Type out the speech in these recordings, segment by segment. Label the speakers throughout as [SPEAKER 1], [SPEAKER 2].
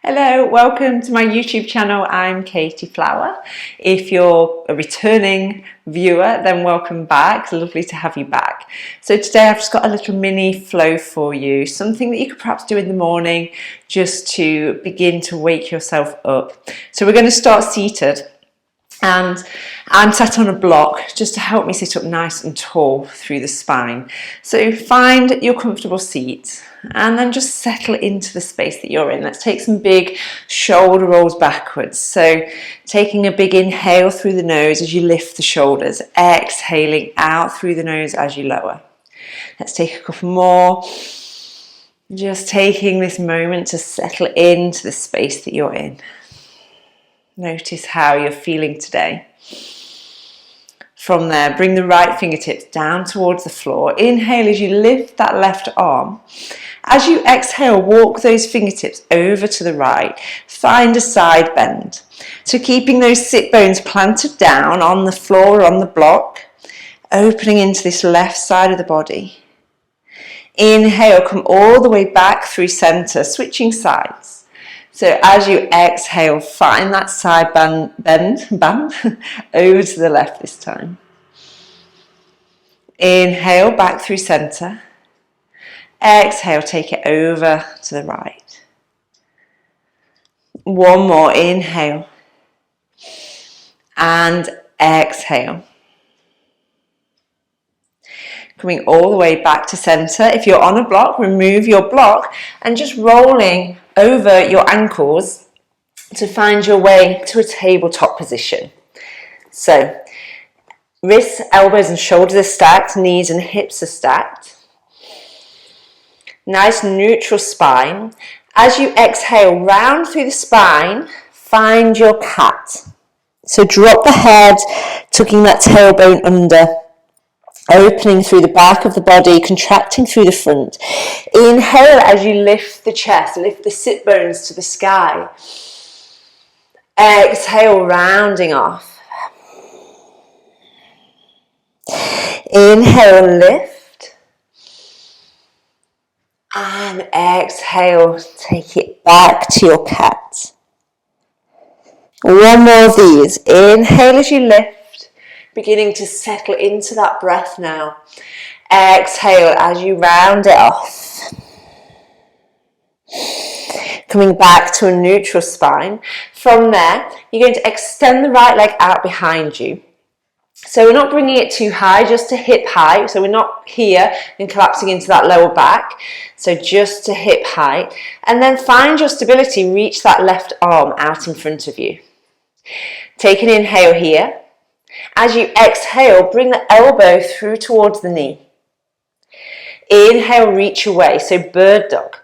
[SPEAKER 1] Hello, welcome to my YouTube channel. I'm Katy Flower. If you're a returning viewer, then welcome back. It's lovely to have you back. So today I've just got a little mini flow for you, something that you could perhaps do in the morning just to begin to wake yourself up. So we're going to start seated. And I'm sat on a block just to help me sit up nice and tall through the spine. So find your comfortable seat and then just settle into the space that you're in. Let's take some big shoulder rolls backwards. So taking a big inhale through the nose as you lift the shoulders, exhaling out through the nose as you lower. Let's take a couple more. Just taking this moment to settle into the space that you're in. Notice how you're feeling today. From there, bring the right fingertips down towards the floor. Inhale as you lift that left arm. As you exhale, walk those fingertips over to the right. Find a side bend. So keeping those sit bones planted down on the floor or on the block, opening into this left side of the body. Inhale, come all the way back through center, switching sides. So as you exhale, find that side bend over to the left this time. Inhale, back through center. Exhale, take it over to the right. One more, inhale. And exhale. Coming all the way back to center. If you're on a block, remove your block and just rolling over your ankles to find your way to a tabletop position. So wrists, elbows and shoulders are stacked, knees and hips are stacked. Nice neutral spine. As you exhale, round through the spine, find your cat. So drop the head, tucking that tailbone under. Opening through the back of the body, contracting through the front. Inhale as you lift the chest, lift the sit bones to the sky. Exhale, rounding off. Inhale, lift. And exhale, take it back to your cat. One more of these. Inhale as you lift. Beginning to settle into that breath now. Exhale as you round it off. Coming back to a neutral spine. From there, you're going to extend the right leg out behind you. So we're not bringing it too high, just to hip height. So we're not here and collapsing into that lower back. So just to hip height. And then find your stability, reach that left arm out in front of you. Take an inhale here. As you exhale, bring the elbow through towards the knee. Inhale, reach away, so bird dog.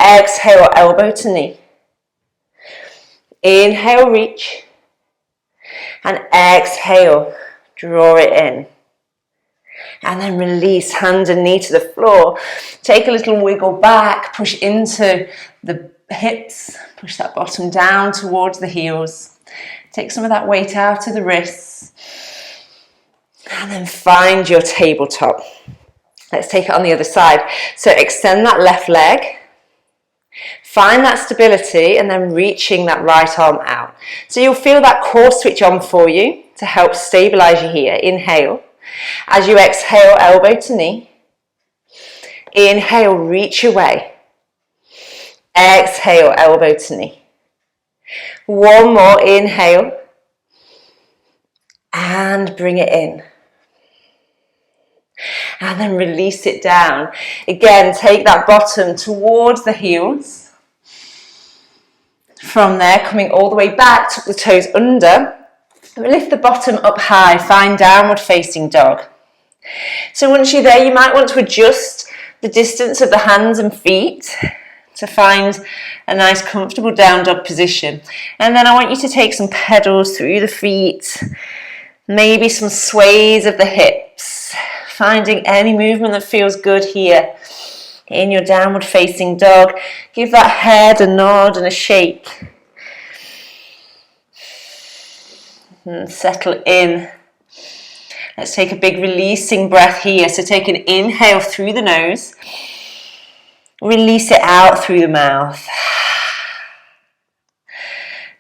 [SPEAKER 1] Exhale, elbow to knee. Inhale, reach. And exhale, draw it in. And then release, hand and knee to the floor. Take a little wiggle back, push into the hips, push that bottom down towards the heels. Take some of that weight out of the wrists. And then find your tabletop. Let's take it on the other side. So extend that left leg. Find that stability and then reaching that right arm out. So you'll feel that core switch on for you to help stabilize you here. Inhale. As you exhale, elbow to knee. Inhale, reach away. Exhale, elbow to knee. One more, inhale. And bring it in. And then release it down. Again, take that bottom towards the heels. From there, coming all the way back, tuck the toes under. Lift the bottom up high, find downward facing dog. So once you're there, you might want to adjust the distance of the hands and feet to find a nice comfortable down dog position. And then I want you to take some pedals through the feet, maybe some sways of the hips. Finding any movement that feels good here in your downward facing dog. Give that head a nod and a shake. And settle in. Let's take a big releasing breath here. So take an inhale through the nose. Release it out through the mouth.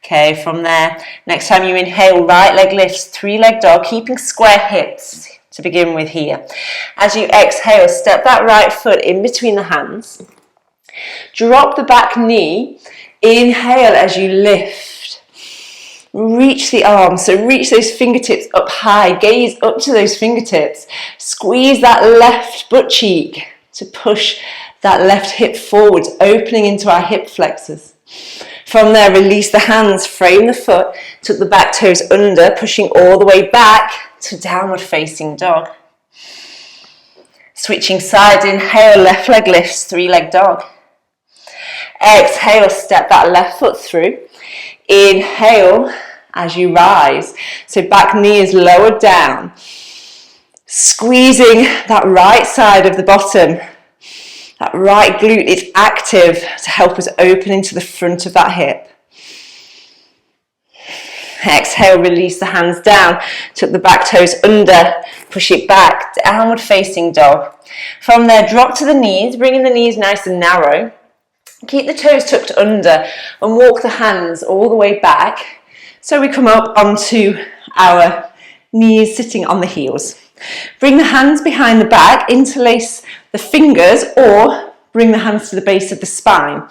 [SPEAKER 1] Okay, from there, next time you inhale, right leg lifts, 3-leg dog, keeping square hips to begin with here. As you exhale, step that right foot in between the hands. Drop the back knee. Inhale as you lift. Reach the arms, so reach those fingertips up high. Gaze up to those fingertips. Squeeze that left butt cheek to push that left hip forwards, opening into our hip flexors. From there, release the hands, frame the foot, tuck the back toes under, pushing all the way back to downward facing dog. Switching sides, inhale, left leg lifts, 3-leg dog. Exhale, step that left foot through. Inhale as you rise. So back knee is lowered down. Squeezing that right side of the bottom. That right glute is active to help us open into the front of that hip. Exhale, release the hands down, tuck the back toes under, push it back, downward facing dog. From there, drop to the knees, bringing the knees nice and narrow. Keep the toes tucked under and walk the hands all the way back. So we come up onto our knees sitting on the heels. Bring the hands behind the back, interlace the fingers, or bring the hands to the base of the spine.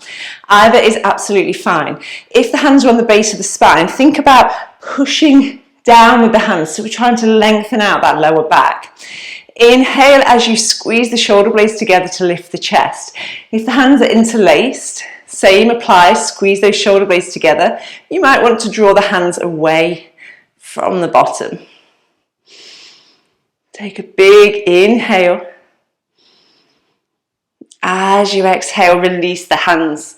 [SPEAKER 1] Either is absolutely fine. If the hands are on the base of the spine, think about pushing down with the hands. So we're trying to lengthen out that lower back. Inhale as you squeeze the shoulder blades together to lift the chest. If the hands are interlaced, same applies, squeeze those shoulder blades together. You might want to draw the hands away from the bottom. Take a big inhale. As you exhale, release the hands,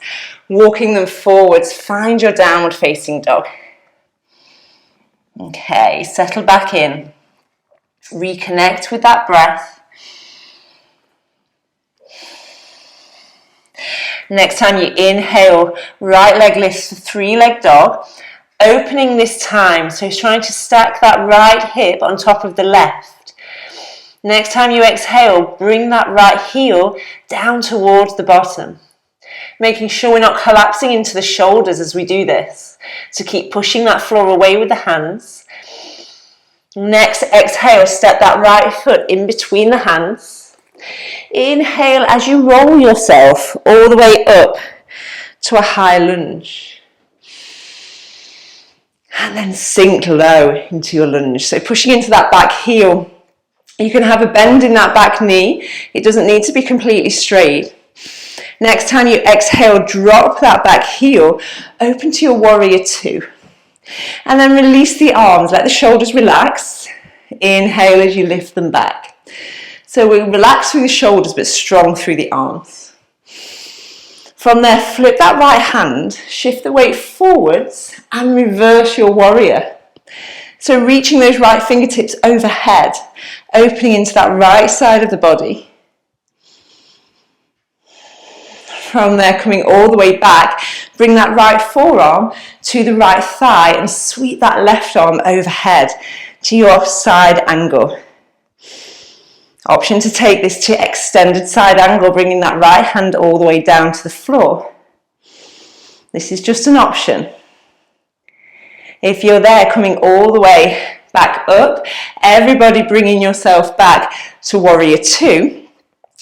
[SPEAKER 1] walking them forwards. Find your downward facing dog. Okay, settle back in. Reconnect with that breath. Next time you inhale, right leg lifts for 3-leg dog. Opening this time, so it's trying to stack that right hip on top of the left. Next time you exhale, bring that right heel down towards the bottom. Making sure we're not collapsing into the shoulders as we do this. So keep pushing that floor away with the hands. Next, exhale, step that right foot in between the hands. Inhale as you roll yourself all the way up to a high lunge. And then sink low into your lunge. So pushing into that back heel. You can have a bend in that back knee. It doesn't need to be completely straight. Next time you exhale, drop that back heel, open to your warrior 2. And then release the arms, let the shoulders relax. Inhale as you lift them back. So we relax through the shoulders but strong through the arms. From there, flip that right hand, shift the weight forwards and reverse your warrior. So reaching those right fingertips overhead, opening into that right side of the body. From there, coming all the way back, bring that right forearm to the right thigh and sweep that left arm overhead to your side angle. Option to take this to extended side angle, bringing that right hand all the way down to the floor. This is just an option. If you're there, coming all the way back up, everybody bringing yourself back to warrior 2.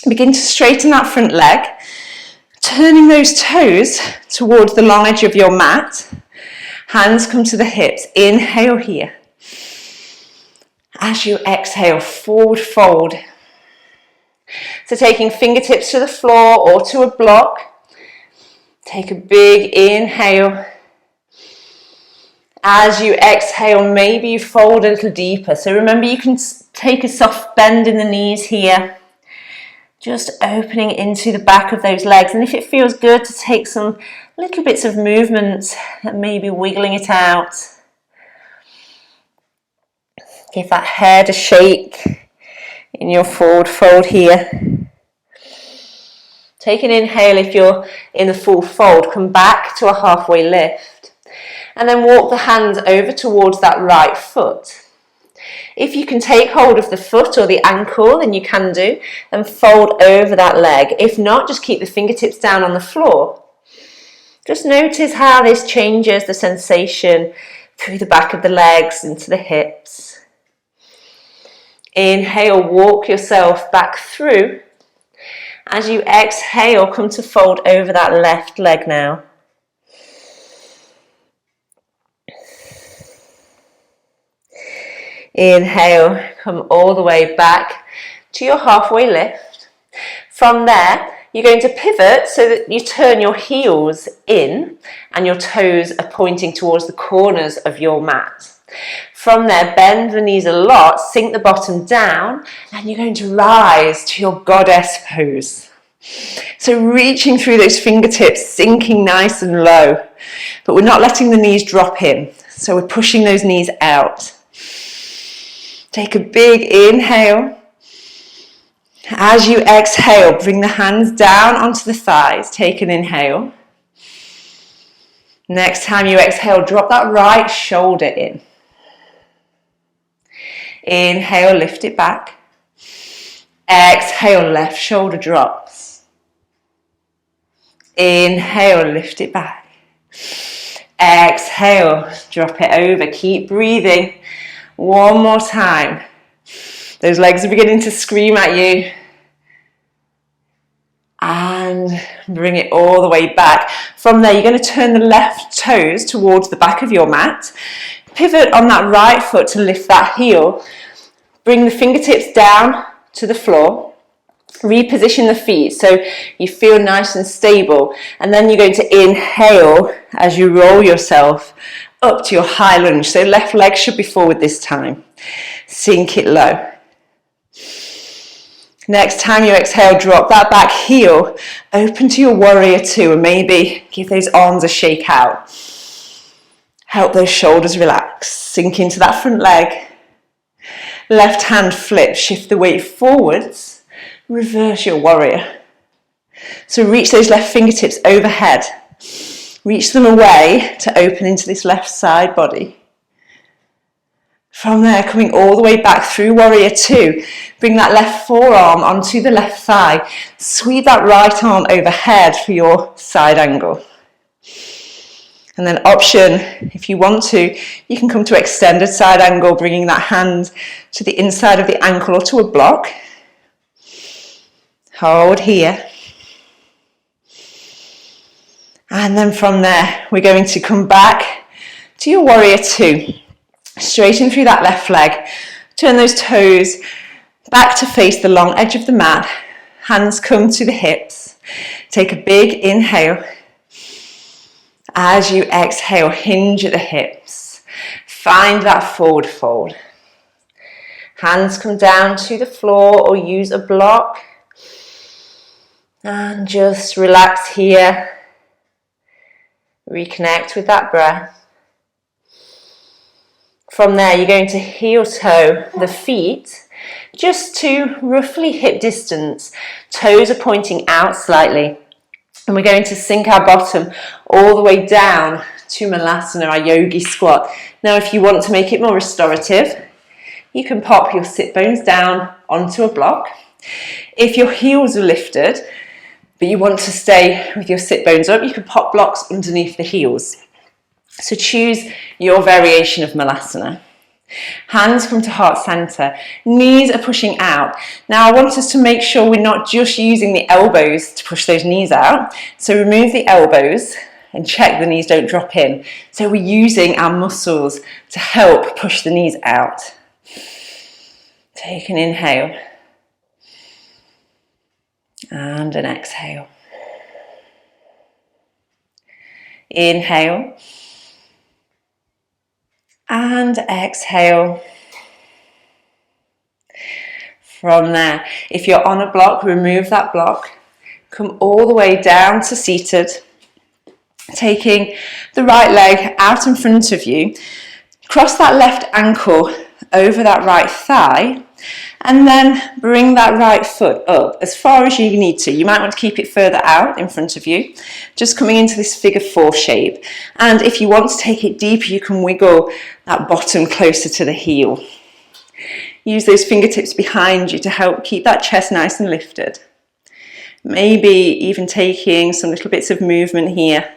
[SPEAKER 1] Begin to straighten that front leg, turning those toes towards the long edge of your mat. Hands come to the hips. Inhale here. As you exhale, forward fold. So taking fingertips to the floor or to a block. Take a big inhale. As you exhale, maybe you fold a little deeper. So remember, you can take a soft bend in the knees here. Just opening into the back of those legs. And if it feels good to take some little bits of movement, maybe wiggling it out. Give that head a shake in your forward fold here. Take an inhale if you're in the full fold. Come back to a halfway lift. And then walk the hands over towards that right foot. If you can take hold of the foot or the ankle, then you can do, and fold over that leg. If not, just keep the fingertips down on the floor. Just notice how this changes the sensation through the back of the legs into the hips. Inhale, walk yourself back through. As you exhale, come to fold over that left leg now. Inhale, come all the way back to your halfway lift. From there, you're going to pivot so that you turn your heels in and your toes are pointing towards the corners of your mat. From there, bend the knees a lot, sink the bottom down, and you're going to rise to your goddess pose. So reaching through those fingertips, sinking nice and low, but we're not letting the knees drop in. So we're pushing those knees out. Take a big inhale. As you exhale, bring the hands down onto the thighs. Take an inhale. Next time you exhale, drop that right shoulder in. Inhale, lift it back. Exhale, left shoulder drops. Inhale, lift it back. Exhale, drop it over. Keep breathing. One more time. Those legs are beginning to scream at you. And bring it all the way back. From there, you're going to turn the left toes towards the back of your mat. Pivot on that right foot to lift that heel. Bring the fingertips down to the floor. Reposition the feet so you feel nice and stable. And then you're going to inhale as you roll yourself up to your high lunge. So left leg should be forward this time. Sink it low. Next time you exhale, drop that back heel, open to your warrior two, and maybe give those arms a shake out. Help those shoulders relax. Sink into that front leg. Left hand flip, shift the weight forwards. Reverse your warrior. So reach those left fingertips overhead. Reach them away to open into this left side body. From there, coming all the way back through warrior two, bring that left forearm onto the left thigh. Sweep that right arm overhead for your side angle. And then option, if you want to, you can come to extended side angle, bringing that hand to the inside of the ankle or to a block. Hold here. And then from there, we're going to come back to your warrior two. Straighten through that left leg. Turn those toes back to face the long edge of the mat. Hands come to the hips. Take a big inhale. As you exhale, hinge at the hips. Find that forward fold. Hands come down to the floor or use a block. And just relax here. Reconnect with that breath. From there, you're going to heel toe the feet just to roughly hip distance. Toes are pointing out slightly. And we're going to sink our bottom all the way down to Malasana, our yogi squat. Now, if you want to make it more restorative, you can pop your sit bones down onto a block. If your heels are lifted, but you want to stay with your sit bones up, you can pop blocks underneath the heels. So choose your variation of Malasana. Hands come to heart center. Knees are pushing out. Now I want us to make sure we're not just using the elbows to push those knees out. So remove the elbows and check the knees don't drop in. So we're using our muscles to help push the knees out. Take an inhale. And an exhale. Inhale. And exhale. From there, if you're on a block, remove that block. Come all the way down to seated. Taking the right leg out in front of you. Cross that left ankle over that right thigh. And then bring that right foot up as far as you need to. You might want to keep it further out in front of you. Just coming into this figure four shape. And if you want to take it deeper, you can wiggle that bottom closer to the heel. Use those fingertips behind you to help keep that chest nice and lifted. Maybe even taking some little bits of movement here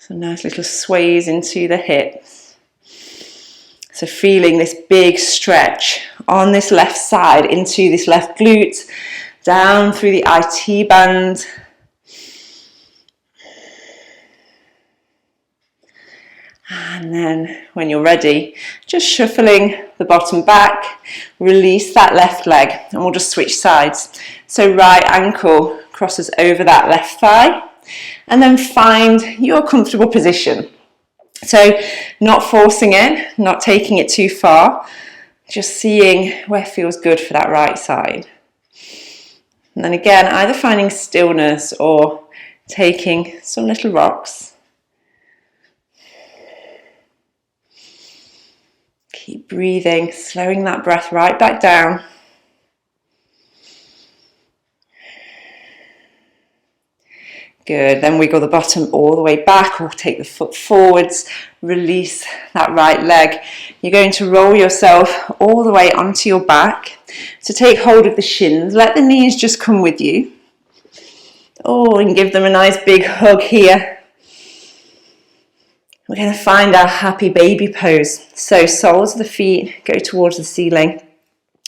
[SPEAKER 1] So nice little sways into the hips. So feeling this big stretch on this left side into this left glute, down through the IT band. And then when you're ready, just shuffling the bottom back, release that left leg, and we'll just switch sides. So right ankle crosses over that left thigh, and then find your comfortable position. So not forcing it, not taking it too far, just seeing where feels good for that right side. And then again, either finding stillness or taking some little rocks. Keep breathing, slowing that breath right back down. Good, then wiggle the bottom all the way back or take the foot forwards, release that right leg. You're going to roll yourself all the way onto your back. So take hold of the shins, let the knees just come with you. Oh, and give them a nice big hug here. We're going to find our happy baby pose. So soles of the feet go towards the ceiling.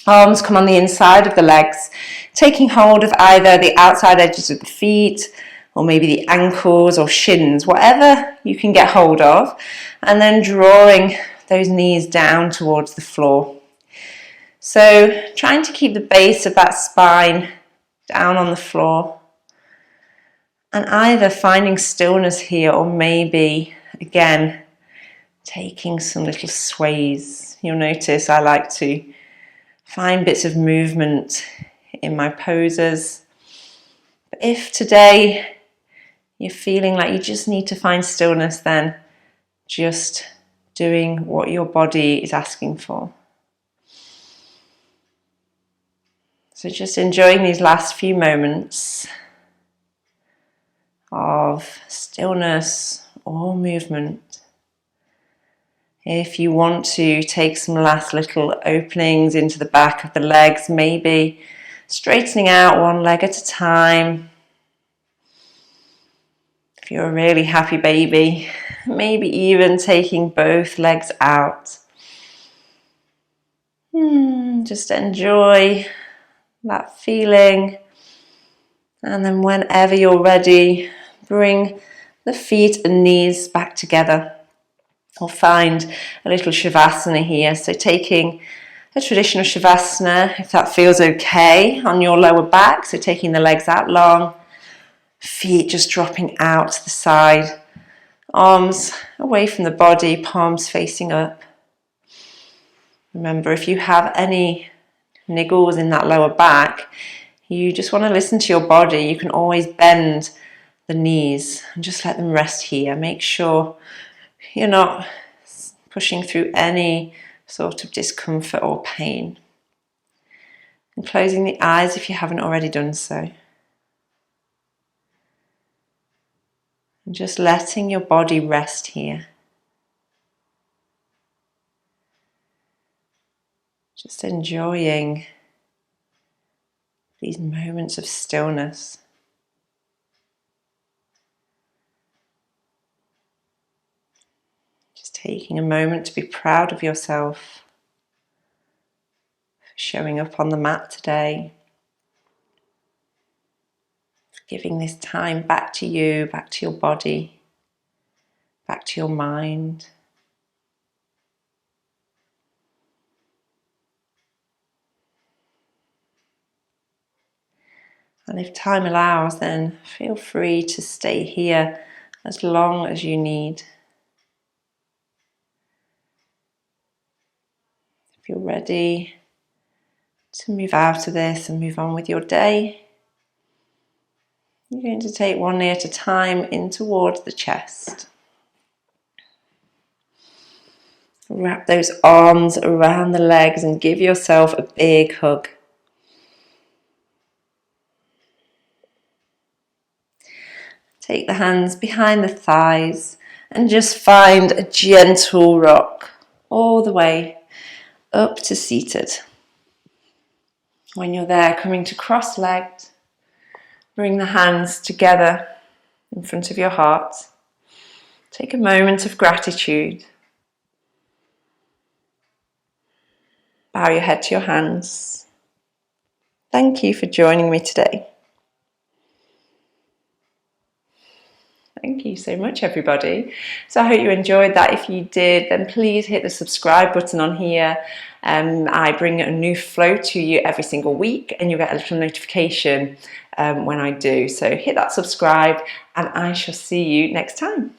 [SPEAKER 1] Arms come on the inside of the legs, taking hold of either the outside edges of the feet or maybe the ankles or shins, whatever you can get hold of, and then drawing those knees down towards the floor. So trying to keep the base of that spine down on the floor, and either finding stillness here or maybe again taking some little sways. You'll notice I like to find bits of movement in my poses. But if today you're feeling like you just need to find stillness, then just doing what your body is asking for. So just enjoying these last few moments of stillness or movement. If you want to take some last little openings into the back of the legs, maybe straightening out one leg at a time. If you're a really happy baby, maybe even taking both legs out. Just enjoy that feeling. And then whenever you're ready, bring the feet and knees back together. Or find a little Savasana here. So taking a traditional Savasana, if that feels okay, on your lower back. So taking the legs out long, feet just dropping out to the side, arms away from the body, palms facing up. Remember, if you have any niggles in that lower back, you just want to listen to your body. You can always bend the knees and just let them rest here. Make sure you're not pushing through any sort of discomfort or pain. And closing the eyes if you haven't already done so. And just letting your body rest here. Just enjoying these moments of stillness. Just taking a moment to be proud of yourself for showing up on the mat today. For giving this time back to you, back to your body, back to your mind. And if time allows, then feel free to stay here as long as you need. If you're ready to move out of this and move on with your day, you're going to take one knee at a time in towards the chest. Wrap those arms around the legs and give yourself a big hug. Take the hands behind the thighs and just find a gentle rock all the way up to seated. When you're there, coming to cross-legged, bring the hands together in front of your heart. Take a moment of gratitude. Bow your head to your hands. Thank you for joining me today. Thank you so much, everybody. So I hope you enjoyed that. If you did, then please hit the subscribe button on here. I bring a new flow to you every single week, and you'll get a little notification when I do. So hit that subscribe, and I shall see you next time.